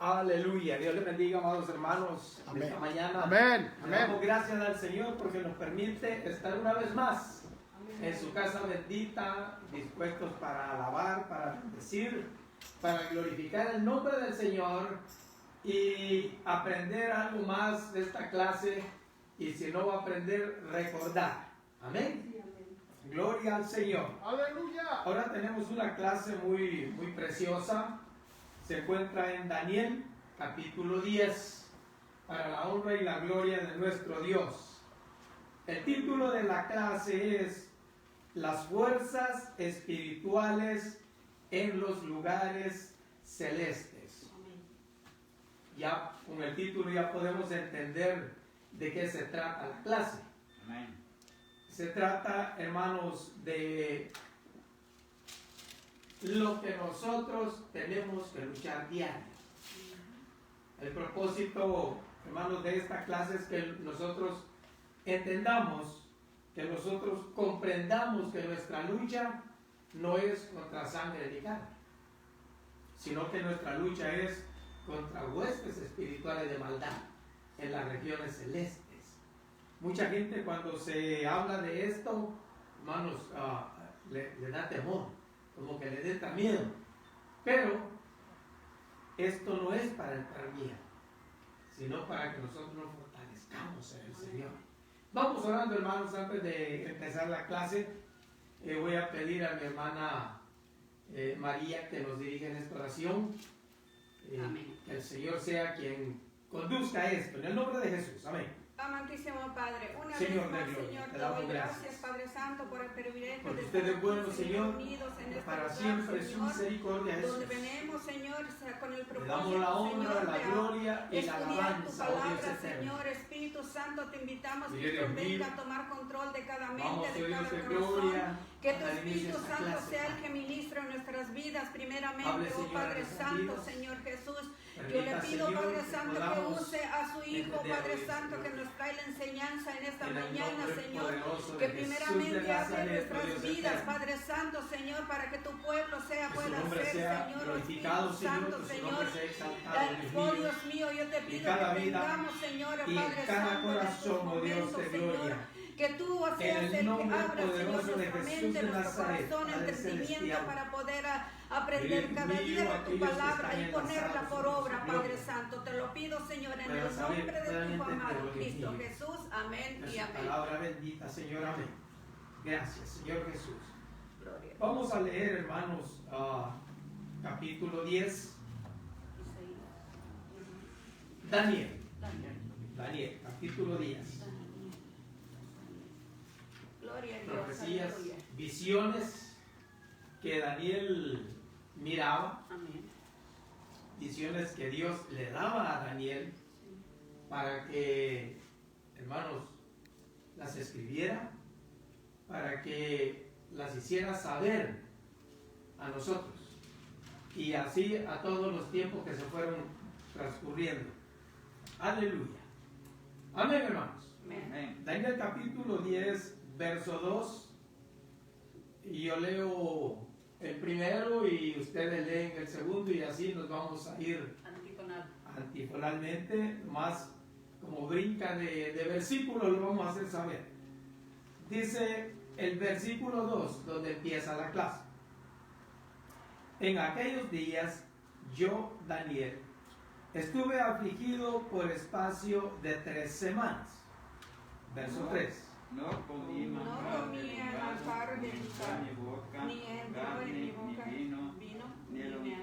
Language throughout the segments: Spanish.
Aleluya. Dios les bendiga, amados hermanos. Amén. Esta mañana Amén. le damos gracias al Señor porque nos permite estar una vez más en su casa bendita, dispuestos para alabar, para bendecir, para glorificar el nombre del Señor y aprender algo más de esta clase. Y si no va a aprender, recordar. Amén. Gloria al Señor. Aleluya. Ahora tenemos una clase muy preciosa. Se encuentra en Daniel, capítulo 10, para la honra y la gloria de nuestro Dios. El título de la clase es Las fuerzas espirituales en los lugares celestes. Ya con el título ya podemos entender de qué se trata la clase. Amén. Se trata, hermanos, de lo que nosotros tenemos que luchar diario. El propósito, hermanos, de esta clase es que nosotros entendamos, que nosotros comprendamos que nuestra lucha no es contra sangre ni carne, sino que nuestra lucha es contra huestes espirituales de maldad en las regiones celestes. Mucha gente cuando se habla de esto, hermanos, le da temor, como que le dé miedo. Pero esto no es para entrar miedo, sino para que nosotros nos fortalezcamos en el Señor. Vamos orando, hermanos, antes de empezar la clase. Voy a pedir a mi hermana María que nos dirija en esta oración. Que el Señor sea quien conduzca esto, en el nombre de Jesús. Amén. Amantísimo Padre, una Señor vez más, de gloria, Señor, te te damos doy gracias. gracias, Padre Santo, por el privilegio Porque de usted estar es bueno, aquí, Señor, unidos en este para lugar, siempre es su Señor, misericordia, donde Jesús. venimos, Señor, con el Le propósito, damos la honra, Señor, la de gloria y la estudiar tu alabanza, oh Dios palabra, eterno. Señor, Espíritu Santo, te invitamos Mire, que Dios usted venga mío. a tomar control de cada mente, Vamos, de Dios cada de corazón, gloria, que tu al inicio de Espíritu esta Santo clase, sea el Padre. que ministre en nuestras vidas, primeramente, Hable, oh Señor, a Padre nuestras Santo, vidas. Señor Jesús. Yo le Permita, pido, Señor, Padre que Santo, que podamos use a su Hijo, entender Padre hoy, Santo, Señor. que nos trae la enseñanza en esta En el mañana, nombre Señor, poderoso que de Jesús primeramente de abre Nazaret, nuestras Dios vidas, eterno. Padre Santo, Señor, para que tu pueblo Que su pueda nombre ser, sea Señor, oh glorificado, Espíritu Señor, Santo, que su Señor. nombre sea exaltado, Dios Oh mío. Dios mío, yo te pido cada que vida tengamos, Señor, y en Padre cada Santo, en estos corazón, oh Dios momentos, de Señor, gloria. que tú seas En el el que nombre abra, Señor, poderoso de nuestra Jesús mente, de nuestro Nazaret, corazón, Padre entendimiento celestial. para poder aprender Dios cada mío, día de tu aquellos que palabra están y ponerla enlazados por en tu obra, gloria. Padre Santo. Te lo pido, Señor, en Puedan el saber, nombre de puedan tu amado entenderlo, Dios Cristo mío. Jesús. Amén Es y su amén. palabra bendita, Señor, amén. Gracias, Señor Jesús. Gloria. Vamos a leer, hermanos, capítulo 10. Daniel, capítulo 10. Gloria a Dios. Profecías, Aleluya. visiones que Daniel miraba, Amén. visiones que Dios le daba a Daniel para que, hermanos, las escribiera, para que las hiciera saber a nosotros y así a todos los tiempos que se fueron transcurriendo. Aleluya. Amén, hermanos. Amén. Daniel capítulo 10, verso 2, y yo leo el primero y ustedes leen el segundo y así nos vamos a ir Antifonal. antifonalmente, más como brinca de versículos lo vamos a hacer saber. Dice el versículo 2, donde empieza la clase. En aquellos días, yo, Daniel, estuve afligido por espacio de 3 semanas. Verso 3. No comí No manjar comí de manjar de ni lugar, entró en mi boca, ni entró en carne, mi boca ni vino, ni el me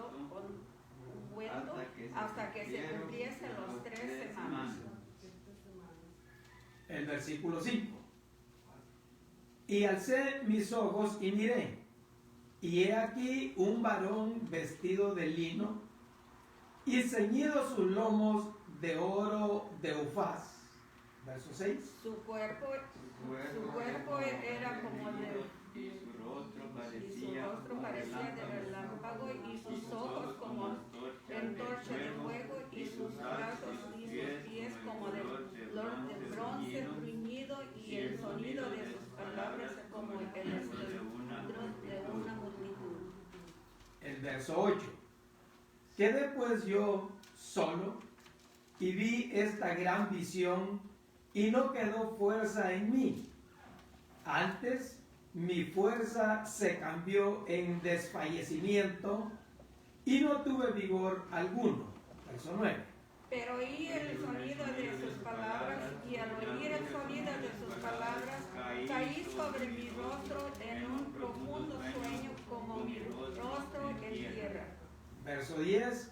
ungüento, ungüento hasta que se cumpliesen los 3 semanas. El versículo 5. Y alcé mis ojos y miré, y he aquí un varón vestido de lino y ceñido sus lomos de oro de Ufaz. Verso 6. Su cuerpo era como de, y su rostro y su rostro parecía de relámpago, y sus ojos como antorcha de fuego, y sus brazos y sus pies como de bronce bruñido, y el sonido de sus palabras como el estruendo de una multitud. El verso 8. Quedé pues yo solo y vi esta gran visión y no quedó fuerza en mí. Antes mi fuerza se cambió en desfallecimiento y no tuve vigor alguno. Verso 9. Pero oí el sonido de sus palabras, y al oír el sonido de sus palabras, caí sobre mi rostro en un profundo sueño, como mi rostro en tierra. Verso 10.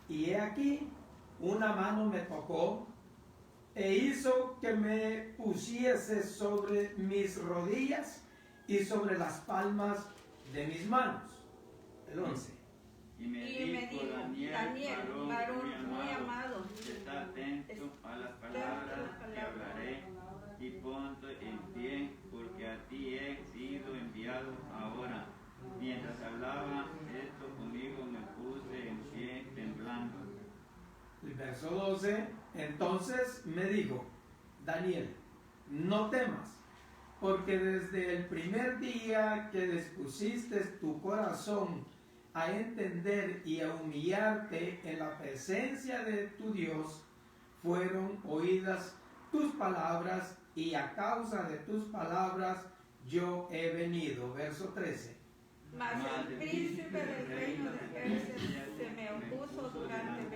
Y he aquí, una mano me tocó e hizo que me pusiese sobre mis rodillas y sobre las palmas de mis manos. El 11. Y me dijo, Daniel, varón muy amado, está atento a las palabras que hablaré y ponte en pie, porque a ti he sido enviado ahora. Mientras hablaba esto conmigo, me puse en pie temblando. El verso 12, entonces me dijo, Daniel, no temas, porque desde el primer día que dispusiste tu corazón a entender y a humillarte en la presencia de tu Dios, fueron oídas tus palabras, y a causa de tus palabras yo he venido. Verso 13. Mas el príncipe del reino de Persia se me opuso durante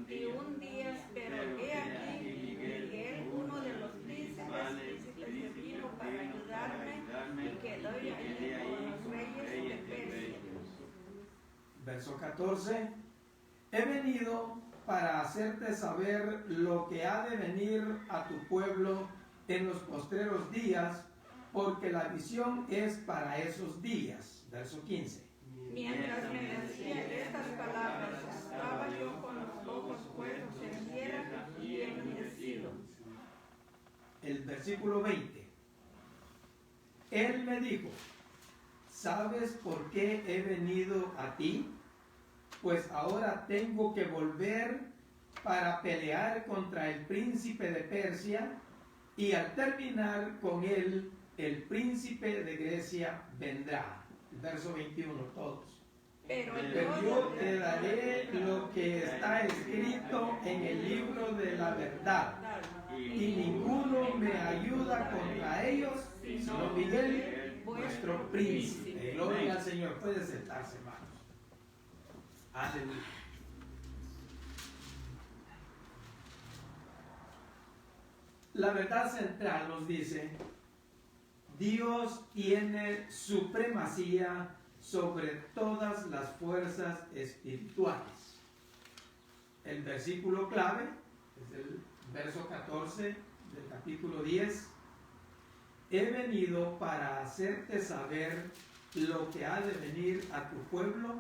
21 días, pero he aquí Miguel, uno de los príncipes, que vino para ayudarme y quedó ahí con los reyes de Persia. Verso 14. He venido para hacerte saber lo que ha de venir a tu pueblo en los postreros días, porque la visión es para esos días. Verso 15. Mientras me decía estas palabras, estaba yo con los ojos puestos en tierra y enmudecido. El versículo 20. Él me dijo, ¿sabes por qué he venido a ti? Pues ahora tengo que volver para pelear contra el príncipe de Persia, y al terminar con él, el príncipe de Grecia vendrá. Verso 21, todos. Pero yo te daré lo que está escrito en el libro de la verdad, y ninguno me ayuda contra ellos, sino Miguel, vuestro príncipe. Gloria al Señor. Puede sentarse, hermanos. Aleluya. La verdad central nos dice, Dios tiene supremacía sobre todas las fuerzas espirituales. El versículo clave es el verso 14 del capítulo 10. He venido para hacerte saber lo que ha de venir a tu pueblo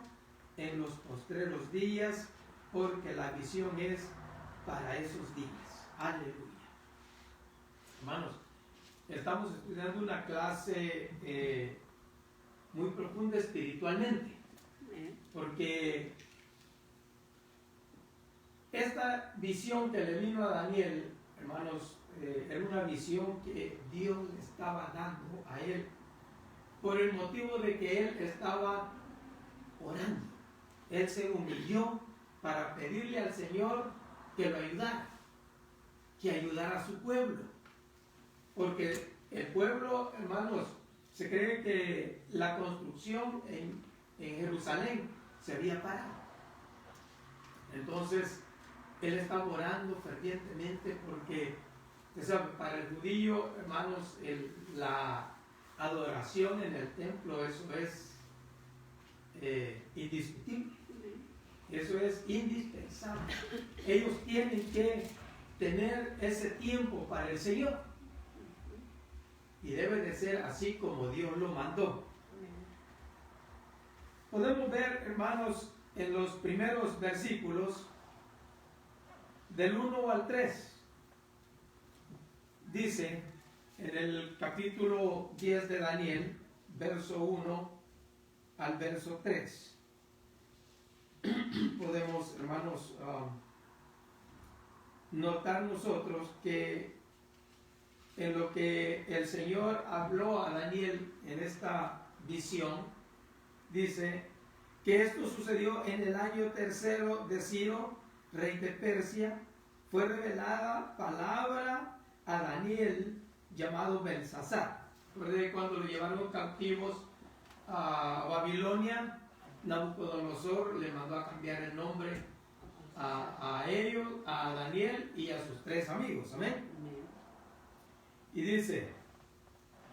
en los postreros días, porque la visión es para esos días. Aleluya. Hermanos, estamos estudiando una clase muy profunda espiritualmente, porque esta visión que le vino a Daniel, hermanos, era una visión que Dios le estaba dando a él, por el motivo de que él estaba orando. Él se humilló para pedirle al Señor que lo ayudara, que ayudara a su pueblo. Porque el pueblo, hermanos, se cree que la construcción en Jerusalén se había parado. Entonces, él estaba orando fervientemente porque, para el judío, hermanos, la adoración en el templo, eso es indiscutible. Eso es indispensable. Ellos tienen que tener ese tiempo para el Señor. Y debe de ser así como Dios lo mandó. Podemos ver, hermanos, en los primeros versículos, del 1 al 3, dice en el capítulo 10 de Daniel, verso 1 al verso 3. Podemos, hermanos, notar nosotros que en lo que el Señor habló a Daniel en esta visión, dice que esto sucedió en el año tercero de Ciro, rey de Persia. Fue revelada palabra a Daniel llamado Belsasar. Recuerde cuando lo llevaron cautivos a Babilonia, Nabucodonosor le mandó a cambiar el nombre a ellos, a Daniel y a sus 3 amigos. Amén. Y dice,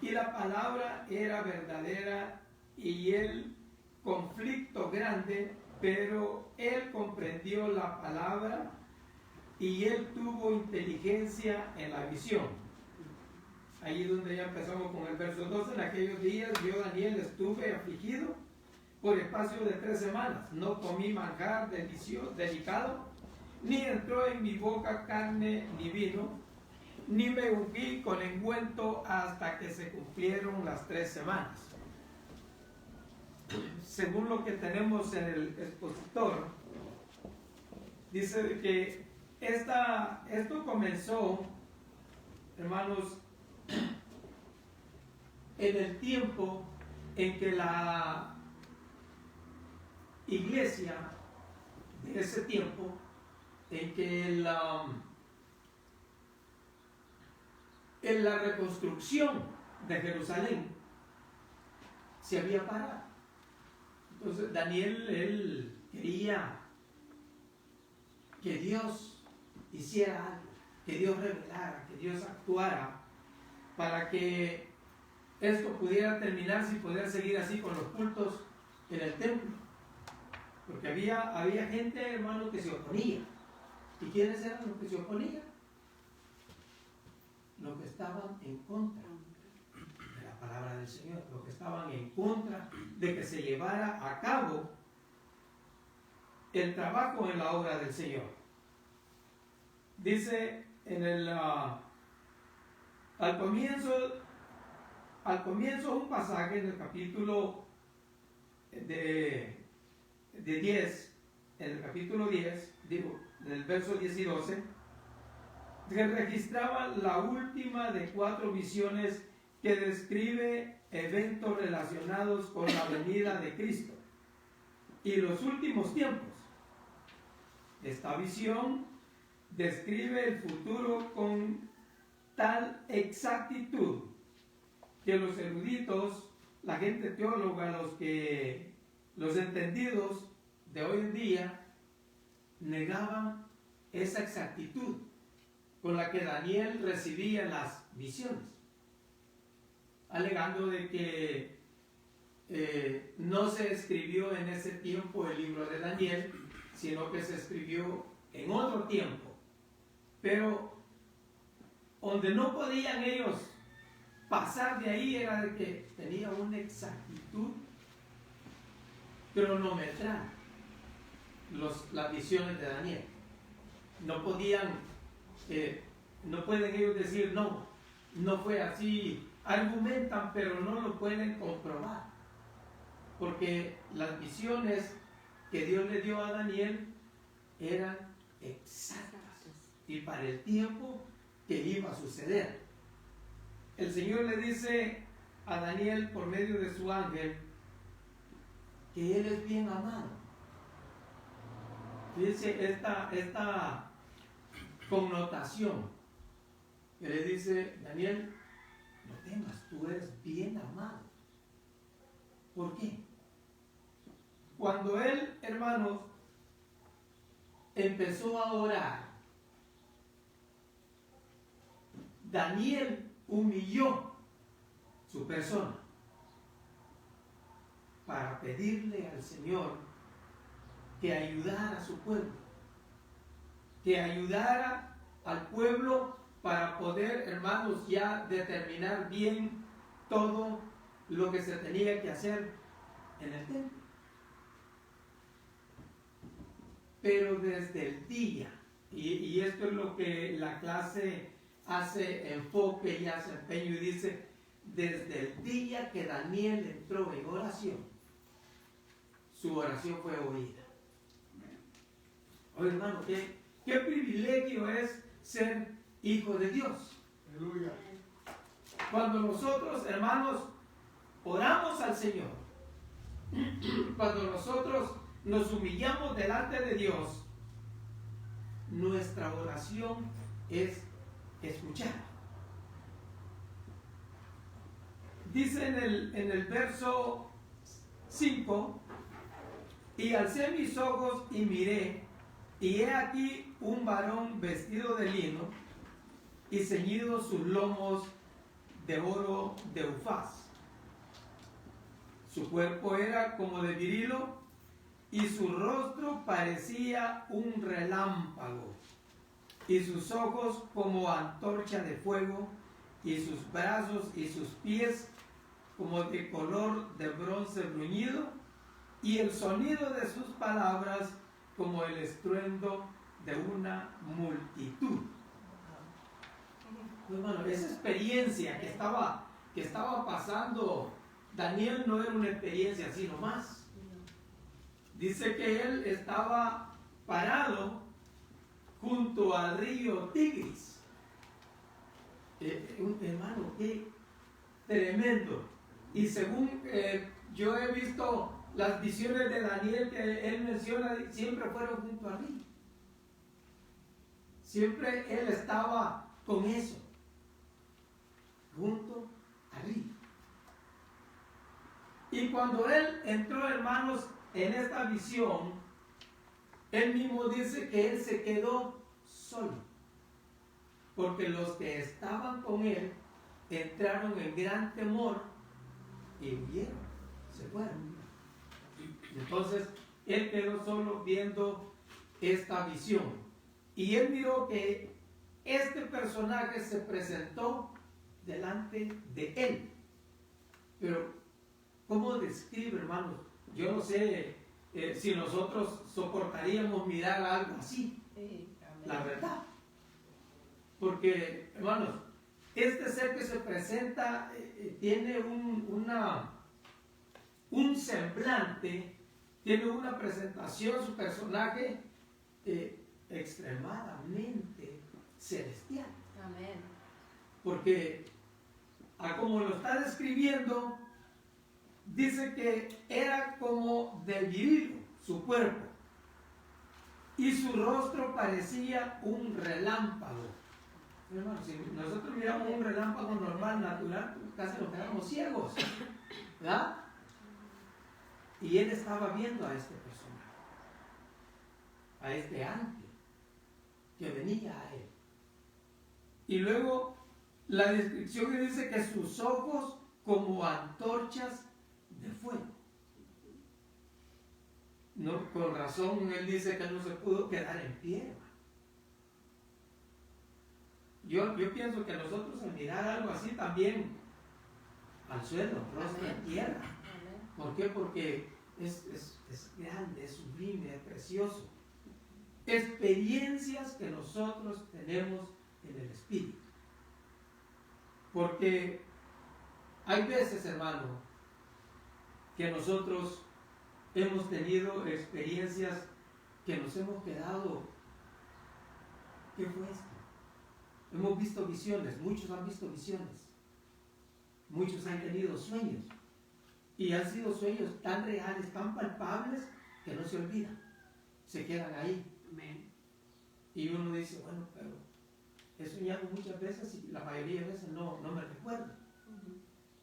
y la palabra era verdadera y el conflicto grande, pero él comprendió la palabra y él tuvo inteligencia en la visión. Ahí donde ya empezamos con el verso 12. En aquellos días yo, Daniel, estuve afligido por espacio de 3 semanas. No comí manjar delicado, ni entró en mi boca carne ni vino, ni me ungí con ungüento hasta que se cumplieron las 3 semanas. Según lo que tenemos en el expositor, dice que esto comenzó, hermanos, en el tiempo en que la iglesia de ese tiempo, en que en la reconstrucción de Jerusalén se había parado. Entonces Daniel, él quería que Dios hiciera algo, que Dios revelara, que Dios actuara para que esto pudiera terminarse y poder seguir así con los cultos en el templo. Porque había gente, hermano, que se oponía. ¿Y quiénes eran los que se oponían? Los que estaban en contra de la palabra del Señor, los que estaban en contra de que se llevara a cabo el trabajo en la obra del Señor. Dice en al comienzo un pasaje en el capítulo de 10, en el capítulo 10, digo, en el verso 10 y 12, que registraba la última de 4 visiones que describe eventos relacionados con la venida de Cristo y los últimos tiempos. Esta visión describe el futuro con tal exactitud que los eruditos, la gente teóloga, los entendidos de hoy en día negaban esa exactitud con la que Daniel recibía las visiones, alegando de que no se escribió en ese tiempo el libro de Daniel, sino que se escribió en otro tiempo, pero donde no podían ellos pasar de ahí era de que tenía una exactitud cronometral las visiones de Daniel. No pueden ellos decir no fue así, argumentan pero no lo pueden comprobar, porque las visiones que Dios le dio a Daniel eran exactas y para el tiempo que iba a suceder. El Señor le dice a Daniel por medio de su ángel que él es bien amado. Fíjense esta connotación que le dice: Daniel, no temas, tú eres bien amado. ¿Por qué? Cuando él, hermanos, empezó a orar, Daniel humilló su persona para pedirle al Señor que ayudara a su pueblo, que ayudara al pueblo para poder, hermanos, ya determinar bien todo lo que se tenía que hacer en el templo. Pero desde el día, y esto es lo que la clase hace enfoque y hace empeño, y dice: desde el día que Daniel entró en oración, su oración fue oída. Oye, hermano, ¿qué privilegio es ser hijo de Dios? Aleluya. Cuando nosotros, hermanos, oramos al Señor, cuando nosotros nos humillamos delante de Dios, nuestra oración es escuchada. Dice en el verso 5: y alcé mis ojos y miré, y he aquí un varón vestido de lino y ceñido sus lomos de oro de Ufaz. Su cuerpo era como de virilo y su rostro parecía un relámpago y sus ojos como antorcha de fuego y sus brazos y sus pies como de color de bronce bruñido y el sonido de sus palabras como el estruendo de una multitud. Hermano, esa experiencia que estaba pasando Daniel no era una experiencia así nomás. Dice que él estaba parado junto al río Tigris. Hermano, qué tremendo. Y según yo he visto las visiones de Daniel que él menciona, siempre fueron junto al río. Siempre él estaba con eso, junto al río. Y cuando él entró, hermanos, en esta visión, él mismo dice que él se quedó solo, porque los que estaban con él entraron en gran temor y huyeron, se fueron. Entonces él quedó solo viendo esta visión, y él miró que este personaje se presentó delante de él. Pero ¿cómo describe, hermanos? Yo no sé si nosotros soportaríamos mirar algo así, la verdad. Porque, hermanos, este ser que se presenta tiene un semblante, tiene una presentación, su personaje extremadamente celestial. Amén. Porque, como lo está describiendo, dice que era como de viril su cuerpo y su rostro parecía un relámpago. Hermano, si nosotros miramos un relámpago normal, natural, casi nos quedamos ciegos, ¿verdad? Y él estaba viendo a este personaje, a este ángel que venía a él. Y luego la descripción que dice que sus ojos como antorchas de fuego. No, con razón él dice que no se pudo quedar en pie. Yo pienso que nosotros al mirar algo así también al suelo, rostro en tierra. ¿Por qué? Porque es grande, es sublime, es precioso. Experiencias que nosotros tenemos en el Espíritu. Porque hay veces, hermano, que nosotros hemos tenido experiencias que nos hemos quedado, ¿qué fue esto? Hemos visto visiones, muchos han visto visiones, muchos han tenido sueños, y han sido sueños tan reales, tan palpables, que no se olvidan, se quedan ahí. Amén. Y uno dice, bueno, pero he soñado muchas veces y la mayoría de veces no me recuerdo.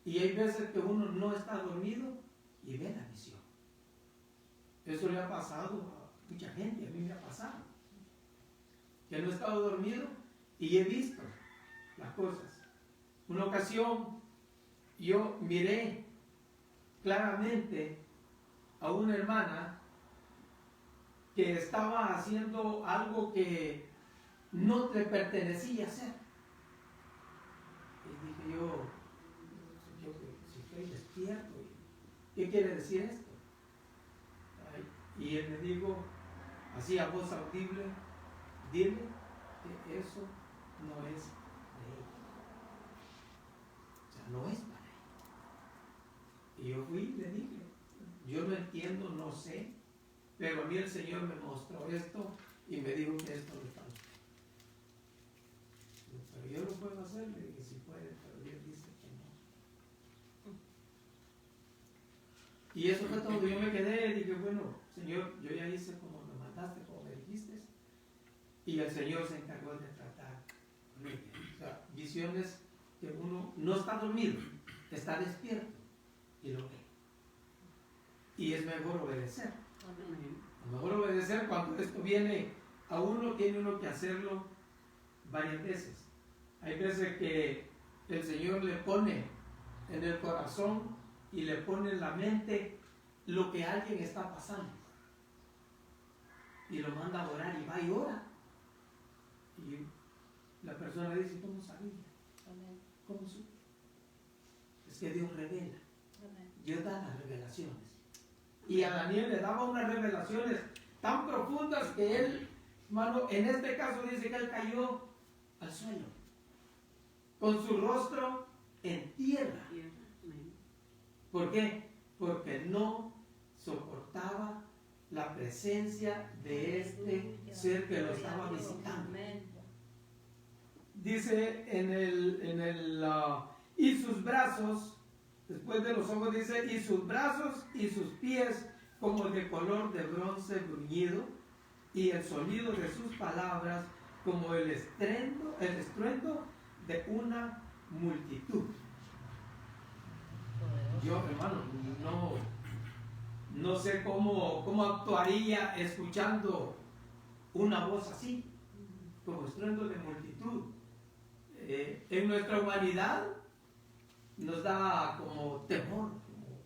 Y hay veces que uno no está dormido y ve la visión. Eso le ha pasado a mucha gente, a mí me ha pasado. Que no he estado dormido y he visto las cosas. Una ocasión yo miré claramente a una hermana que estaba haciendo algo que no le pertenecía hacer. Y dije yo si estoy despierto, ¿qué quiere decir esto? Y él me dijo, así a voz audible, dile que eso no es de ella. O sea, no es para ella. Y yo fui y le dije, yo no entiendo, no sé, pero a mí el Señor me mostró esto y me dijo que esto no es para usted. Pero yo lo puedo hacer, le dije, si puede, pero Dios dice que no. Y eso fue todo. Yo me quedé y dije, bueno, Señor, yo ya hice como me mandaste, como me dijiste. Y el Señor se encargó de tratar con ella. O sea, visiones que uno no está dormido, está despierto y lo ve. Y es mejor obedecer. Es mejor obedecer cuando esto viene a uno, tiene uno que hacerlo varias veces. Hay veces que el Señor le pone en el corazón y le pone en la mente lo que alguien está pasando. Y lo manda a orar y va y ora. Y la persona dice, ¿cómo sabía? ¿Cómo supo? Es que Dios revela. Dios da las revelaciones. Y a Daniel le daba unas revelaciones tan profundas que él, hermano, en este caso dice que él cayó al suelo, con su rostro en tierra. ¿Por qué? Porque no soportaba la presencia de este ser que lo estaba visitando. Dice y sus brazos, después de los ojos dice, y sus brazos y sus pies como de color de bronce bruñido, y el sonido de sus palabras como el estruendo de una multitud. Yo, hermano, no sé cómo actuaría escuchando una voz así, como estruendo de multitud. En nuestra humanidad nos da como temor, como,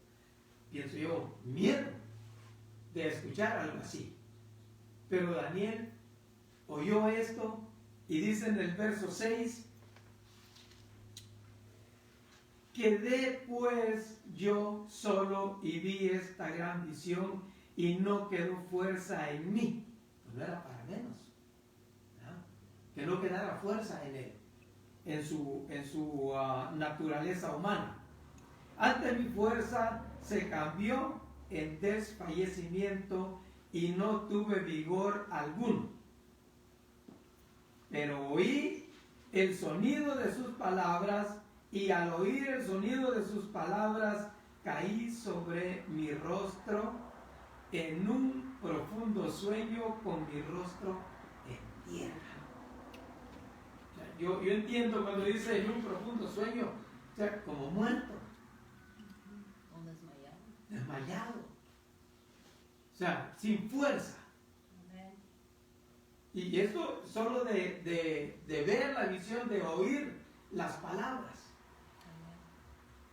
pienso yo, miedo de escuchar algo así. Pero Daniel oyó esto y dice en el verso 6, quedé pues yo solo y vi esta gran visión y no quedó fuerza en mí. No era para menos, ¿no? Que no quedara fuerza en él, en su naturaleza humana. Antes mi fuerza se cambió en desfallecimiento y no tuve vigor alguno. Pero oí el sonido de sus palabras y al oír el sonido de sus palabras caí sobre mi rostro en un profundo sueño con mi rostro en tierra. O sea, yo entiendo cuando dice en un profundo sueño, o sea, como muerto. Desmayado. O sea, sin fuerza. Y esto solo de ver la visión, de oír las palabras.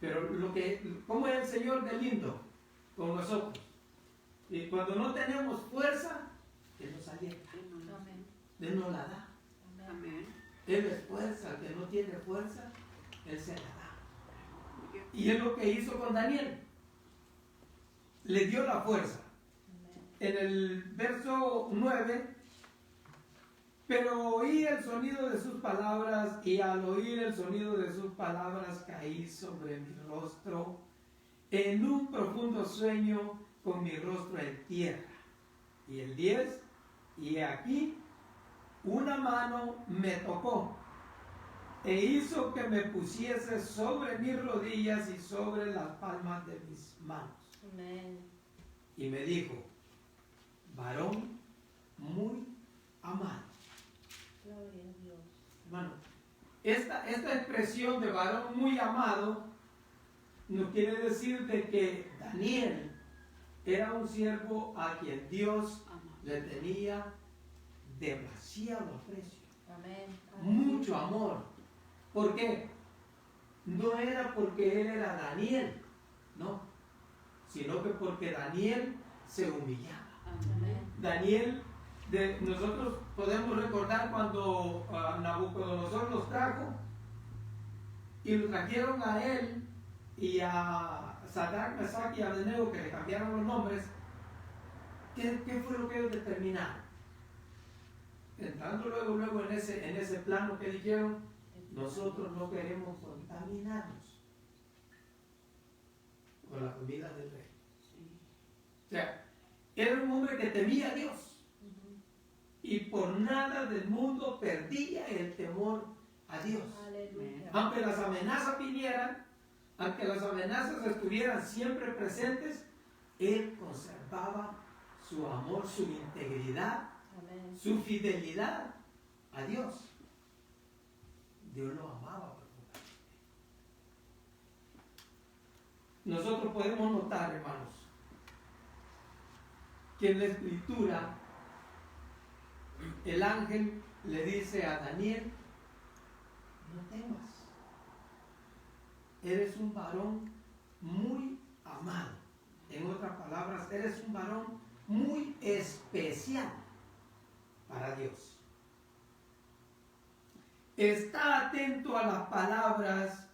Pero ¿cómo es el Señor de lindo con nosotros? Y cuando no tenemos fuerza, Él nos alienta. Él nos la da. Él es fuerza, al que no tiene fuerza, Él se la da. Y es lo que hizo con Daniel. Le dio la fuerza. En el verso 9, pero oí el sonido de sus palabras y al oír el sonido de sus palabras caí sobre mi rostro en un profundo sueño con mi rostro en tierra. Y el 10, y aquí una mano me tocó e hizo que me pusiese sobre mis rodillas y sobre las palmas de mis manos. Amén. Y me dijo, varón muy amado. Gloria a Dios. Hermano, esta expresión de varón muy amado nos quiere decir de que Daniel era un siervo a quien Dios le tenía demasiado aprecio. Amén. Mucho amor. ¿Por qué? No era porque él era Daniel, no, sino que porque Daniel se humillaba. Amén. Daniel, nosotros podemos recordar cuando Nabucodonosor los trajo y los trajeron a él y a Sadrach, Mesach y Abednego, que le cambiaron los nombres. ¿Qué fue lo que ellos determinaron? Entrando luego en ese plano que dijeron, nosotros no queremos contaminarnos con la comida del rey. O sea, era un hombre que temía a Dios y por nada del mundo perdía el temor a Dios. Aleluya. Aunque las amenazas vinieran, aunque las amenazas estuvieran siempre presentes, él conservaba su amor, su integridad, amén, su fidelidad a Dios. Dios lo amaba profundamente. Nosotros podemos notar, hermanos, que en la Escritura el ángel le dice a Daniel: no temas, eres un varón muy amado. En otras palabras, eres un varón muy especial para Dios. Está atento a las palabras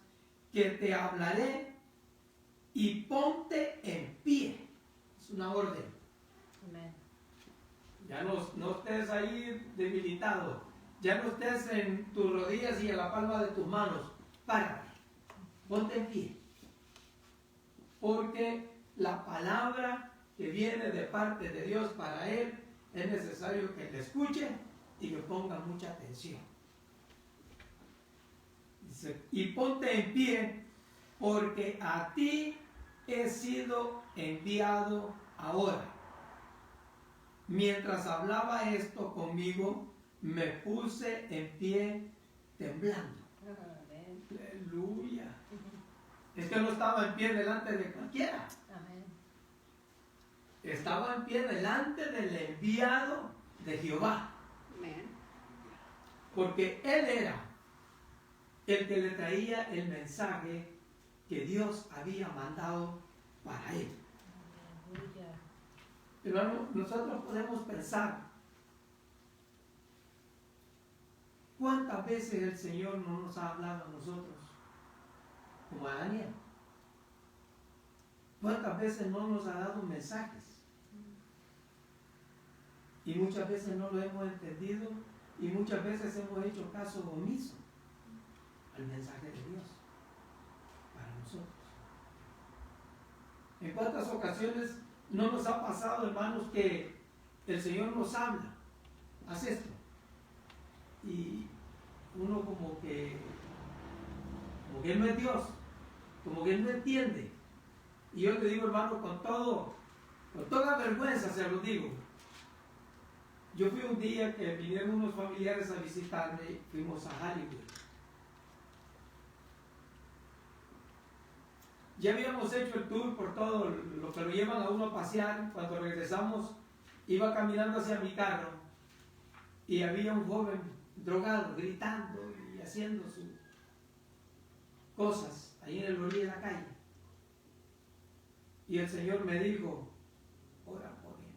que te hablaré y ponte en pie. Es una orden. Amén. Ya no estés ahí debilitado. Ya no estés en tus rodillas y en la palma de tus manos. Párate. Ponte en pie. Porque la palabra que viene de parte de Dios para él es necesario que le escuche y que ponga mucha atención. Dice: y ponte en pie, porque a ti he sido enviado ahora. Mientras hablaba esto conmigo, me puse en pie temblando. Amén. Aleluya. Es que no estaba en pie delante de cualquiera. Amén. Estaba en pie delante del enviado de Jehová. Amén. Porque él era el que le traía el mensaje que Dios había mandado para él. Aleluya. Hermano, nosotros podemos pensar cuántas veces el Señor no nos ha hablado a nosotros, como a Daniel. ¿Cuántas veces no nos ha dado mensajes? Y muchas veces no lo hemos entendido y muchas veces hemos hecho caso omiso al mensaje de Dios para nosotros. ¿En cuántas ocasiones no nos ha pasado, hermanos, que el Señor nos habla? Haz esto. Y uno como que Él no es Dios, como que Él no entiende. Y yo le digo, hermano, con toda vergüenza se lo digo. Yo fui un día que vinieron unos familiares a visitarme, fuimos a Hollywood. Ya habíamos hecho el tour por todo lo que lo llevan a uno a pasear. Cuando regresamos, iba caminando hacia mi carro y había un joven drogado, gritando y haciendo sus cosas ahí en el orilla de la calle. Y el Señor me dijo: ora por él.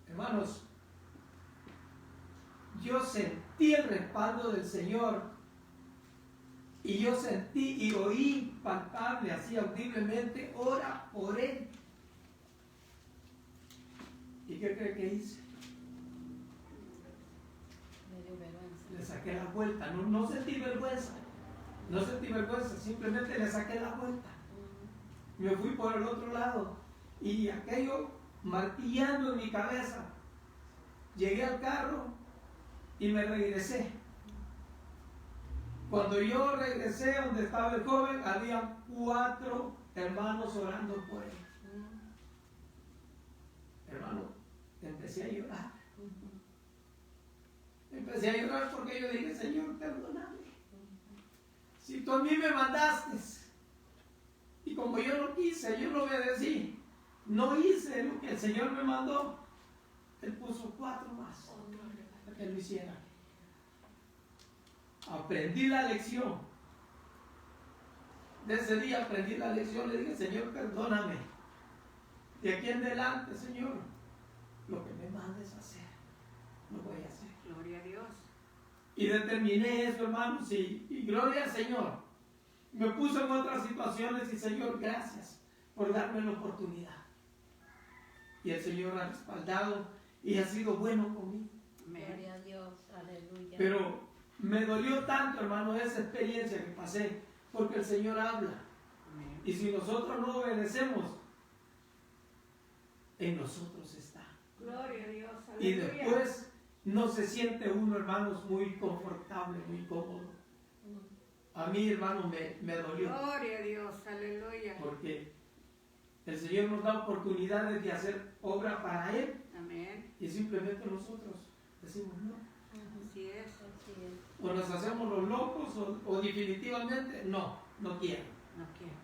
Hermanos, yo sentí el respaldo del Señor. Y yo sentí y oí palpable, así audiblemente: ora por él. ¿Y qué cree que hice? Le saqué la vuelta. No sentí vergüenza. No sentí vergüenza, simplemente le saqué la vuelta. Me fui por el otro lado. Y aquello martillando en mi cabeza. Llegué al carro y me regresé. Cuando yo regresé donde estaba el joven, había 4 hermanos orando por él. Hermano, empecé a llorar. Empecé a llorar porque yo dije: Señor, perdóname. Si tú a mí me mandaste, y como yo no quise, yo no obedecí, no hice lo que el Señor me mandó, Él puso 4 más para que lo hiciera. Aprendí la lección. De ese día aprendí la lección. Le dije: Señor, perdóname. De aquí en adelante, Señor, lo que me mandes hacer, lo voy a hacer. Gloria a Dios. Y determiné eso, hermanos, y gloria al Señor. Me puse en otras situaciones y, Señor, gracias por darme la oportunidad. Y el Señor ha respaldado y ha sido bueno conmigo. Gloria a Dios, aleluya. Pero me dolió tanto, hermano, esa experiencia que pasé, porque el Señor habla. Amén. Y si nosotros no obedecemos, en nosotros está. Gloria a Dios, aleluya. Y después no se siente uno, hermanos, muy confortable, muy cómodo. a mí, hermano, me dolió. Gloria a Dios, aleluya. Porque el Señor nos da oportunidades de hacer obra para Él. Amén. Y simplemente nosotros decimos no. Así es. O nos hacemos los locos o definitivamente no quiero. No quiero.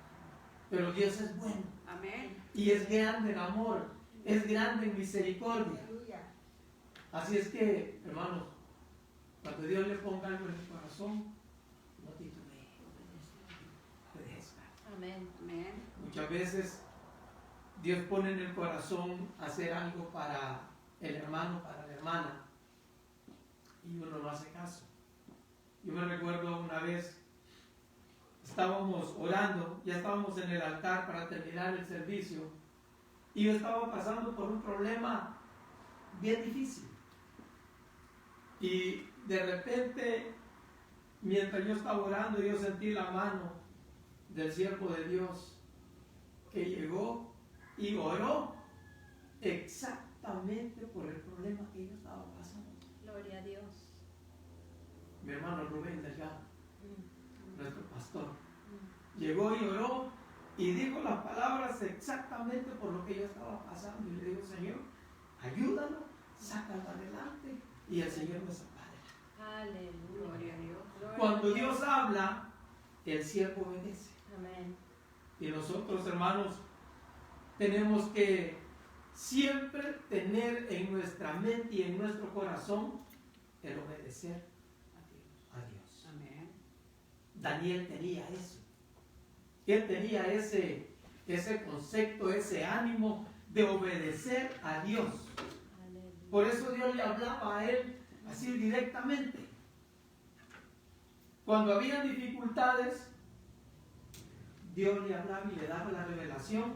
Pero Dios es bueno. Amén. Y es grande en amor. Es grande en misericordia. Así es que, hermanos, cuando Dios le ponga algo en el corazón, no titubee. Obedezca. Amén. Amén. Muchas veces Dios pone en el corazón hacer algo para el hermano, para la hermana, y uno no hace caso. Yo me recuerdo una vez, estábamos orando, ya estábamos en el altar para terminar el servicio, y yo estaba pasando por un problema bien difícil. Y de repente, mientras yo estaba orando, yo sentí la mano del siervo de Dios que llegó y oró exactamente por el problema que yo estaba pasando. Gloria a Dios. Mi hermano Rubén Delgado, nuestro pastor, llegó y oró y dijo las palabras exactamente por lo que yo estaba pasando. Y le digo, Señor, ayúdalo, sácalo adelante. Y el Señor me sacó adelante. Aleluya. Gloria a Dios. Cuando Dios habla, el siervo obedece. Amén. Y nosotros, hermanos, tenemos que siempre tener en nuestra mente y en nuestro corazón el obedecer a Dios. Amén. Daniel tenía eso. Él tenía ese concepto, ese ánimo de obedecer a Dios. Aleluya. Por eso Dios le hablaba a él así directamente. Cuando había dificultades, Dios le hablaba y le daba la revelación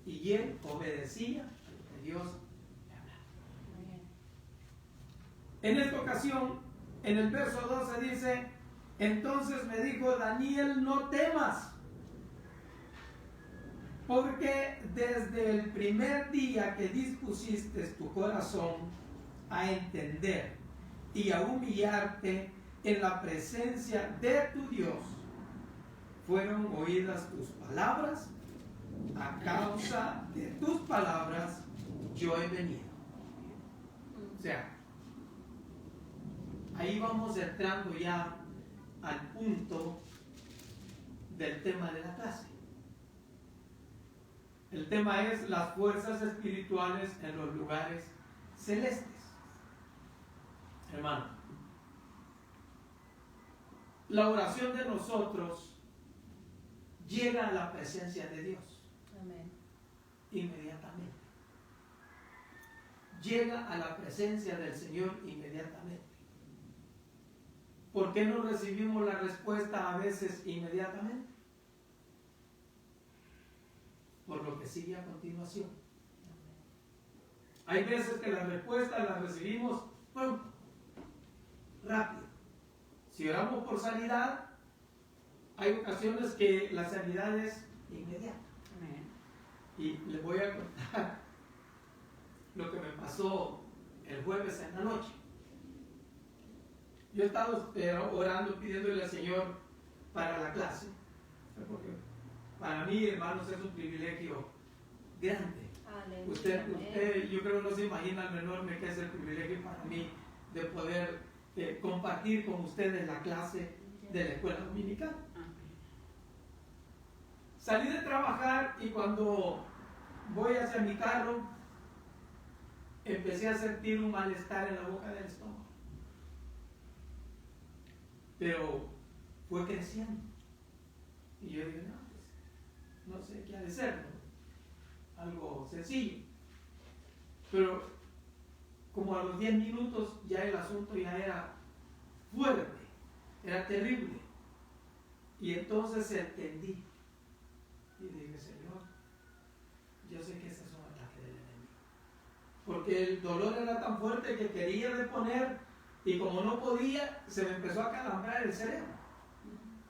y él obedecía a lo que Dios le hablaba. Amén. En esta ocasión, en el verso 12 dice, entonces me dijo Daniel, no temas, porque desde el primer día que dispusiste tu corazón a entender y a humillarte en la presencia de tu Dios, fueron oídas tus palabras, a causa de tus palabras yo he venido. O sea, ahí vamos entrando ya al punto del tema de la clase. El tema es las fuerzas espirituales en los lugares celestes. Hermano, la oración de nosotros llega a la presencia de Dios. Amén. Inmediatamente. Llega a la presencia del Señor inmediatamente. ¿Por qué no recibimos la respuesta a veces inmediatamente? Por lo que sigue a continuación. Hay veces que la respuesta la recibimos pronto, rápido. Si oramos por sanidad, hay ocasiones que la sanidad es inmediata. Amén. Y les voy a contar lo que me pasó el jueves en la noche. Yo estaba orando, pidiéndole al Señor para la clase. Porque para mí, hermanos, es un privilegio grande. Aleluya. Usted, yo creo que no se imagina lo enorme que es el privilegio para mí de poder compartir con ustedes la clase de la escuela dominical. Salí de trabajar y cuando voy hacia mi carro, empecé a sentir un malestar en la boca del estómago. Pero fue creciendo. Y yo dije, no sé qué ha de ser, ¿no? Algo sencillo. Pero como a los 10 minutos ya el asunto ya era fuerte, era terrible. Y entonces entendí. Y dije, Señor, yo sé que ese es un ataque del enemigo. Porque el dolor era tan fuerte que quería reponer y como no podía, se me empezó a calambrar el cerebro.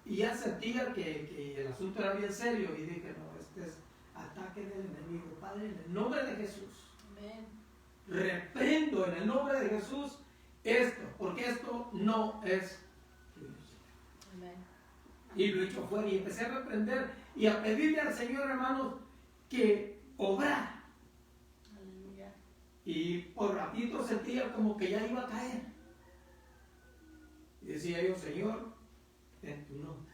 Y ya sentía que el asunto era bien serio y dije, no, este es ataque del enemigo. Padre, en el nombre de Jesús, Amén. reprendo en el nombre de Jesús esto, porque esto no es tuyo. Amén. Y lo echo fuera y empecé a reprender y a pedirle al Señor, hermanos, que obrara. Aleluya. Y por ratito sentía como que ya iba a caer. Y decía yo, Señor, en tu nombre.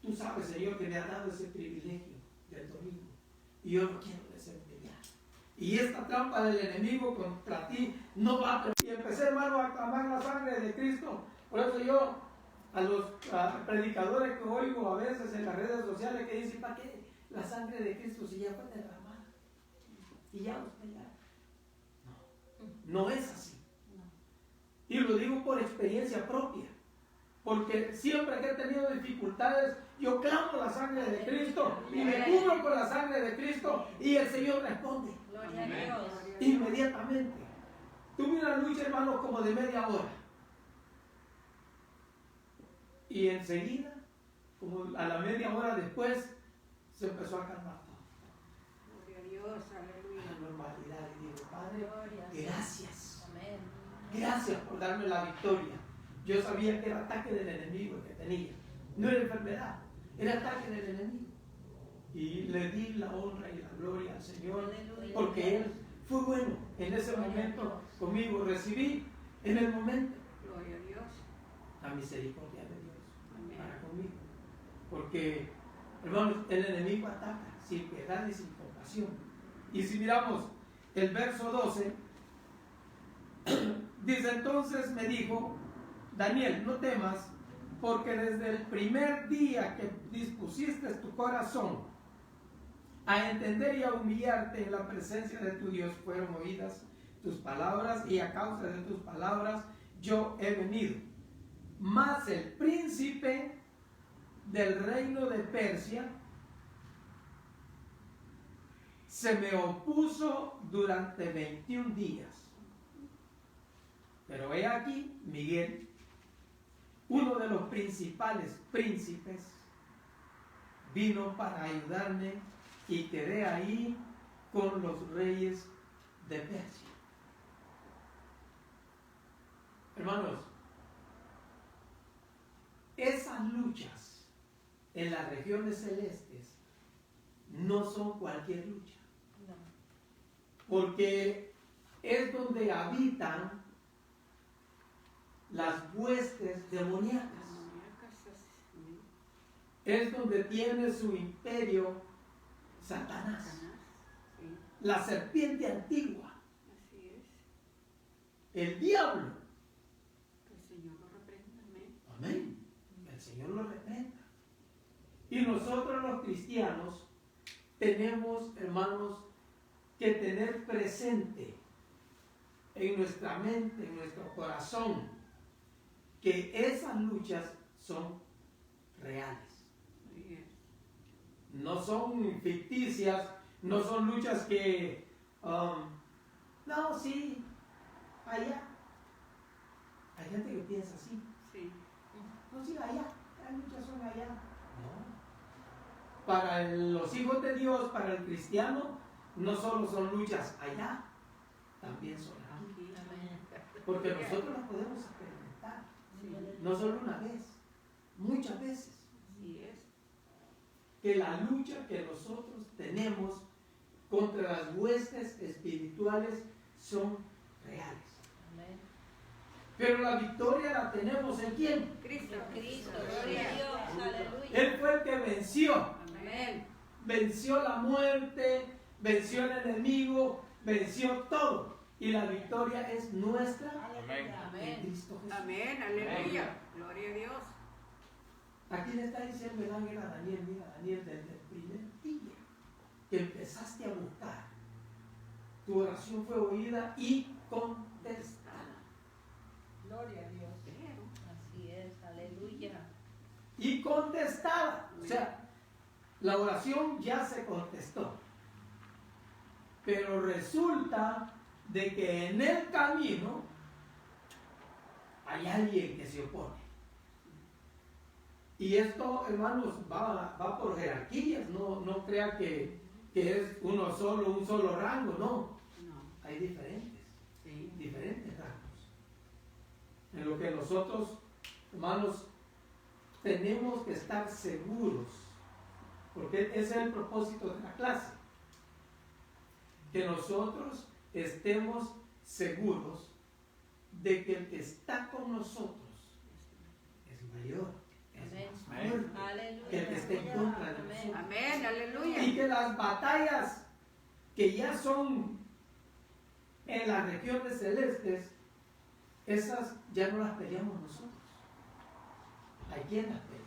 Tú sabes, Señor, que me has dado ese privilegio del domingo. Y yo no quiero desempeñar. Y esta trampa del enemigo contra ti no va a... Y empecé, hermano, a clamar la sangre de Cristo. Por eso yo, a los predicadores que oigo a veces en las redes sociales que dicen, ¿para qué la sangre de Cristo si ya fue derramada? Y ya usted ya... No es así. Y lo digo por experiencia propia. Porque siempre que he tenido dificultades, yo clamo la sangre de Cristo y me cubro con la sangre de Cristo y el Señor responde. Gloria a Dios. Inmediatamente. Tuve una lucha, hermano, como de media hora. Y enseguida, como a la media hora después, se empezó a calmar todo. Gloria a Dios, A aleluya. la normalidad. Y digo, Padre, Gloria. gracias. Amén. Gracias por darme la victoria. Yo sabía que era ataque del enemigo que tenía. No era enfermedad, era ataque del enemigo. Y le di la honra y la gloria al Señor, Aleluya. porque Él fue bueno en ese momento conmigo. Recibí en el momento Gloria a Dios. la misericordia de Dios Amén. para conmigo. Porque, hermanos, el enemigo ataca sin piedad y sin compasión. Y si miramos el verso 12, dice, entonces me dijo, Daniel, no temas, porque desde el primer día que dispusiste tu corazón a entender y a humillarte en la presencia de tu Dios, fueron oídas tus palabras, y a causa de tus palabras yo he venido. Mas el príncipe del reino de Persia se me opuso durante 21 días. Pero he aquí, Miguel, uno de los principales príncipes, vino para ayudarme y quedé ahí con los reyes de Persia. Hermanos, esas luchas en las regiones celestes no son cualquier lucha, No. porque es donde habitan las huestes demoníacas. Es donde tiene su imperio Satanás, Sí, la serpiente antigua, así es. el diablo. Que el Señor lo reprenda. Amén. Amén. El Señor lo reprenda. Y nosotros los cristianos tenemos, hermanos, que tener presente en nuestra mente, en nuestro corazón, que esas luchas son reales. Muy bien. No son ficticias, no son luchas que, no, sí, allá. Hay gente que piensa así. Sí. No, sí, allá, las luchas son allá. No. Para los hijos de Dios, para el cristiano, no solo son luchas allá, también son aquí. Aquí. Amén. Porque nosotros las podemos experimentar, Sí. no solo una vez, muchas veces. Así es. Que la lucha que nosotros tenemos contra las huestes espirituales son reales. Amén. Pero la victoria la tenemos en quién. Cristo. Cristo, gloria a Dios, aleluya. Él fue el que venció. Amén. Venció la muerte, venció el enemigo, venció todo. Y la victoria es nuestra Amén. en Amén. Cristo Jesús. Amén. Aleluya. Gloria a Dios. Aquí le está diciendo el ángel a Daniel, mira Daniel, desde el primer día que empezaste a buscar, tu oración fue oída y contestada. Gloria a Dios. Así es, aleluya. Y contestada. O sea, la oración ya se contestó. Pero resulta de que en el camino hay alguien que se opone. Y esto, hermanos, va por jerarquías. No crea que es uno solo, un solo rango. No, No. hay diferentes Sí. rangos. En lo que nosotros, hermanos, tenemos que estar seguros, porque ese es el propósito de la clase, que nosotros estemos seguros de que el que está con nosotros es mayor, es más fuerte Aleluya. que el que esté en contra de Amén. nosotros. Amén, aleluya. Y que las batallas que ya son en las regiones celestes, esas ya no las peleamos nosotros. Hay quien las pelea.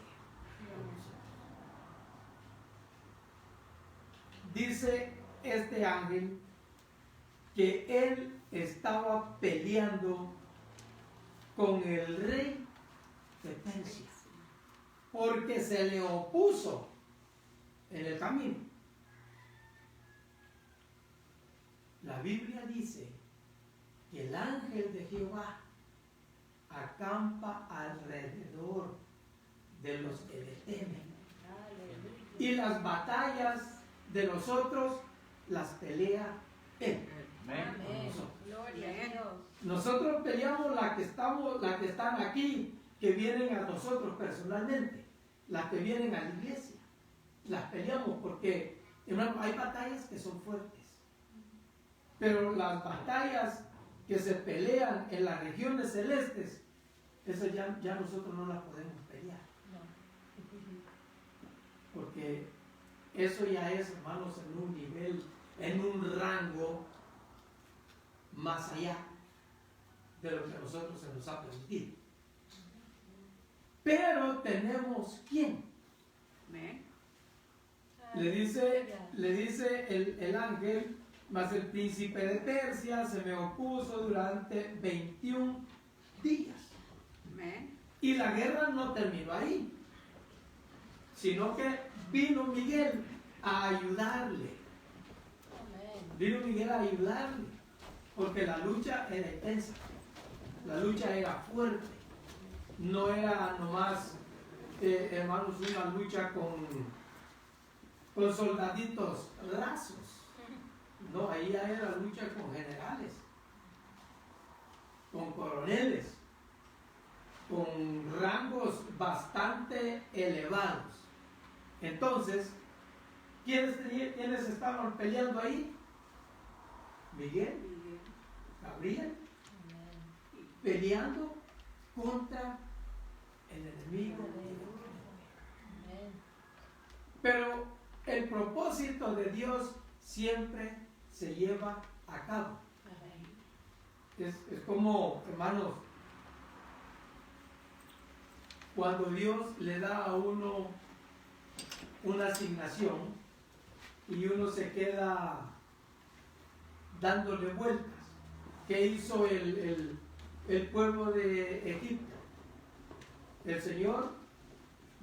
Dice este ángel que él estaba peleando con el rey de Persia, porque se le opuso en el camino. La Biblia dice que el ángel de Jehová acampa alrededor de los que le temen. Y las batallas de nosotros las pelea él. Amén. Nosotros. Gloria a Dios. Nosotros peleamos las que están aquí, que vienen a nosotros personalmente, las que vienen a la iglesia. Las peleamos porque, hermano, hay batallas que son fuertes. Pero las batallas que se pelean en las regiones celestes, esas ya nosotros no las podemos pelear. Porque eso ya es, hermanos, en un nivel, en un rango más allá de lo que a nosotros se nos ha permitido. Pero tenemos ¿quién? Amén. Le dice el ángel, mas el príncipe de Persia se me opuso durante 21 días. Amén. Y la guerra no terminó ahí, sino que vino Miguel a ayudarle. Vino Miguel a ayudarle, porque la lucha era intensa, la lucha era fuerte, no era nomás, hermanos, una lucha con soldaditos rasos. No, ahí ya era lucha con generales, con coroneles, con rangos bastante elevados. Entonces, ¿quiénes estaban peleando ahí? Miguel, Gabriel, peleando contra el enemigo. Pero el propósito de Dios siempre se lleva a cabo. Es como, hermanos, cuando Dios le da a uno una asignación y uno se queda dándole vueltas. ¿Qué hizo el pueblo de Egipto? El Señor,